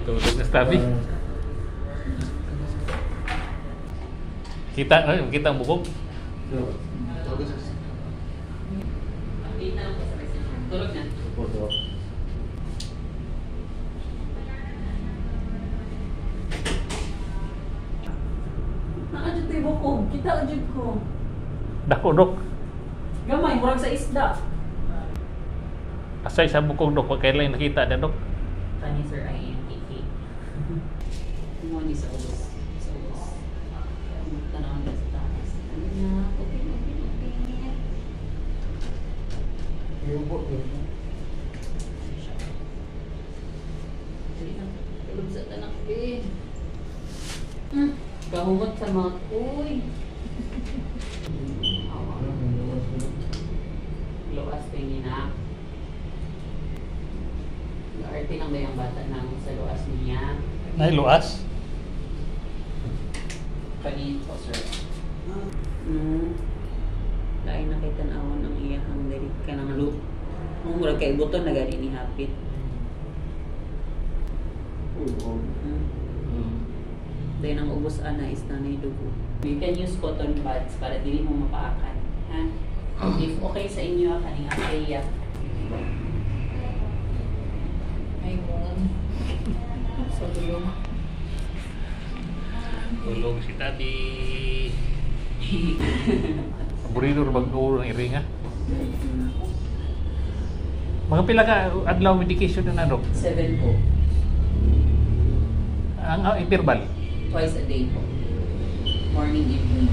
Tulog na stabi. Kita ang bubog. Tulog na. Nakadyo tayo bukog. Kita ka dyan ko. Dako dok. Gamay, murag sa isda. Asay sa bukog dok, kailan nakita na dok. Kani sir ay MTK. Mo ni sa ubos. Sa ubos. Tanawang na sa taas. Ano na? Okay. Tulog sa tanak eh. Kahumot sa mga kuy. Luas tingin na. Arte lang ba yung bata nang sa luas niya? Nay luas. Kanito, sir. Lain na kay tan-awon ang iyahang diri ka ng loop. Ang murag kay buton na gani ni hapit. Dahil ang ubos ana is nanay dugo. You can use cotton buds para dili mo mapaakan. Ha? If okay sa inyo, kaning akeya. Ay mo. Sa tulong. Tulog si tati. Aburrido bag-ulo ng iringa. Mga pila ka adlaw medication na dok? 7 po. Ang interval? Twice a day po. Morning, evening.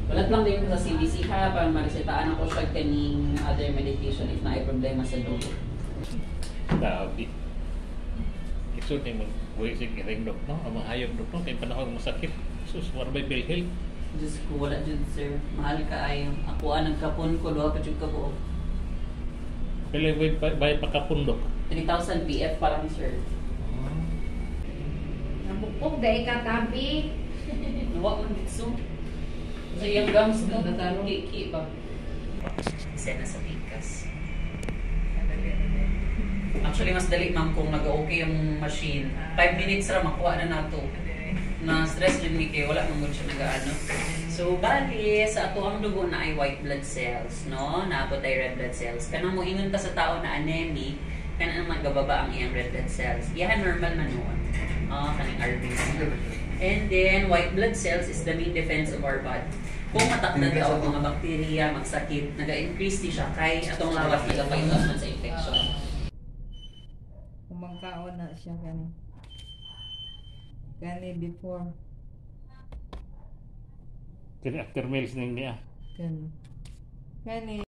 Walat lang din sa CBC ha, para maresetaan ako siya kaning other medication if na ay problema sa dugo. Grabe. Isod ni mag-buhay sa iring dok, no? Ang mahayag dok, no? Kaya panahon masakit. Sus, marabay PhilHealth. Diyos ko, wala dyan sir. Mahal ka ay ako nagkapon ko, luha pa dyan ka po. Pila bayad pa kapun dok? 3,000 PF parang sir. Nabukog dahil katabi. Luwa man dito. Sa iyang gums mo, kiki ba? Isa na sa tikas. Actually, mas dali ma'am kung nag-okay yung machine. 5 minutes ra makuha na nato. Na-stress din ni kayo, wala mong siya nag-ano. So, bali, sa ato ang dugo na ay white blood cells, no? Naabot ay red blood cells. Kanang mo ingon ta sa tao na anemic, kanang naman gababa ang iyang red blood cells. Iyahan normal man noon. Kaning RBC. And then, white blood cells is the main defense of our body. Kung matakdan daw ang mga bakterya, magsakit, nag-increase di siya kay atong lawas nagapaitos man sa infection. Kumangkaon na siya gani. Gani before. Kaya after meals na niya. Gani. Gani.